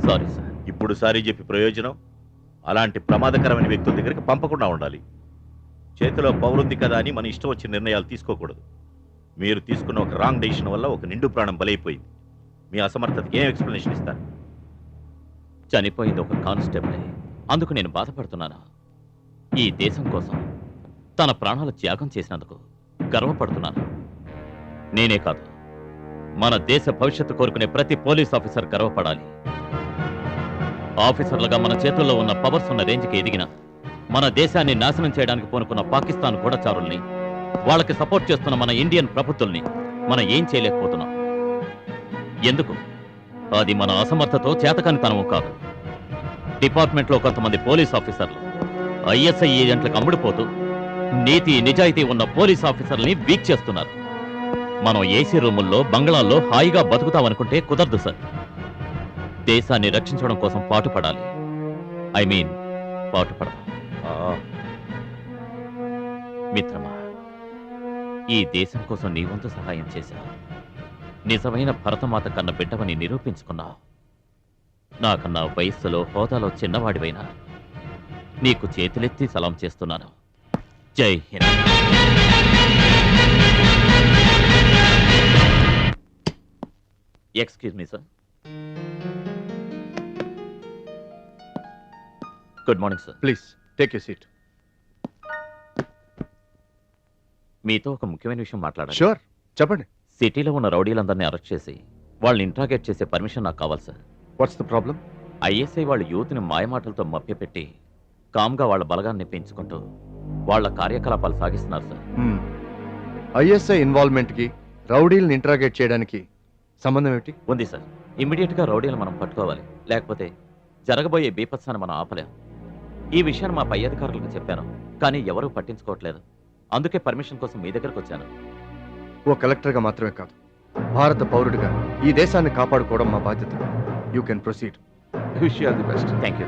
Sorry sir. ఇప్పుడు sorry చెప్పి ప్రయోజనం? అలాంటి ప్రమాదకరమైన వ్యక్తుల దగ్గరికి పంపకుండా ఉండాలి. చేతిలో పౌరుంది కదా అని మన ఇష్టం వచ్చిన నిర్ణయాలు తీసుకోకూడదు. మీరు తీసుకున్న ఒక రాంగ్ డెసిషన్ వల్ల ఒక నిండు ప్రాణం బలైపోయింది. మీ అసమర్థతకి ఏం ఎక్స్ప్లెనేషన్ ఇస్తారు? చనిపోయింది ఒక కానిస్టేబుల్, అందుకు నేను బాధపడుతున్నాను. ఈ దేశం కోసం తన ప్రాణాలు త్యాగం చేసినందుకు గర్వపడుతున్నాను. నేనే కాదు, మన దేశ భవిష్యత్తు కోరుకునే ప్రతి పోలీస్ ఆఫీసర్ గర్వపడాలి. ఆఫీసర్లుగా మన చేతుల్లో ఉన్న పవర్స్ ఉన్న రేంజ్కి ఎదిగిన, మన దేశాన్ని నాశనం చేయడానికి పూనుకున్న పాకిస్తాన్ గూఢచారుల్ని, వాళ్ళకి సపోర్ట్ చేస్తున్న మన ఇండియన్ ప్రభుత్వాల్ని మనం ఏం చేయలేకపోతున్నాం. ఎందుకు? అది మన అసమర్థతో చేతకానితనము కాదు. డిపార్ట్మెంట్లో కొంతమంది పోలీస్ ఆఫీసర్లు ఐఎస్ఐ ఏజెంట్లకు అమ్ముడుపోతూ నీతి నిజాయితీ ఉన్న పోలీస్ ఆఫీసర్లని వీక్ చేస్తున్నారు. మనం ఏసీ రూముల్లో బంగ్లాల్లో హాయిగా బతుకుతామనుకుంటే కుదరదు సార్. దేశాన్ని రక్షించడం కోసం పాటుపడాలి. పాటుపడాలి. మిత్రమా, ఈ దేశం కోసం నీ వంతు సహాయం చేశావు. నిజమైన భరతమాత కన్న బిడ్డవని నిరూపించుకున్నావు. నాకన్నా వయస్సులో హోదాలో చిన్నవాడివైనా నీకు చేతులెత్తి సలాం చేస్తున్నాను. జై Hind. Excuse me sir. Good morning sir. Please take you seat. మీతో ఒక ముఖ్యమైన విషయం మాట్లాడాలి. షూర్, చెప్పండి. సిటీలో ఉన్న రౌడీలందరినీ అరెస్ట్ చేసి వాళ్ళని ఇంట్రాగేట్ చేసే పర్మిషన్ నాకు కావాలి sir. What's the problem? ISI వాళ్ళ యూత్ని మాయమాటలతో మభ్యపెట్టి కామ్గా వాళ్ళ బలగాన్ని పెంచుకుంటూ వాళ్ళ కార్యకలాపాలు సాగిస్తున్నారు సార్. ఐఎస్ఐ ఇన్వాల్వ్మెంట్కి రౌడీలను ఇంట్రాగేట్ చేయడానికి సంబంధం ఏమిటి? ఉంది సార్. ఇమ్మీడియట్గా రౌడీలను మనం పట్టుకోవాలి, లేకపోతే జరగబోయే బీపత్సాన్ని మనం ఆపలేం. ఈ విషయాన్ని మా పై అధికారులకు చెప్పాను, కానీ ఎవరూ పట్టించుకోవట్లేదు. అందుకే పర్మిషన్ కోసం మీ దగ్గరకు వచ్చాను. ఓ కలెక్టర్గా మాత్రమే కాదు, భారత పౌరుడిగా ఈ దేశాన్ని కాపాడుకోవడం మా బాధ్యత. You can proceed. Wish you all the best. Thank you.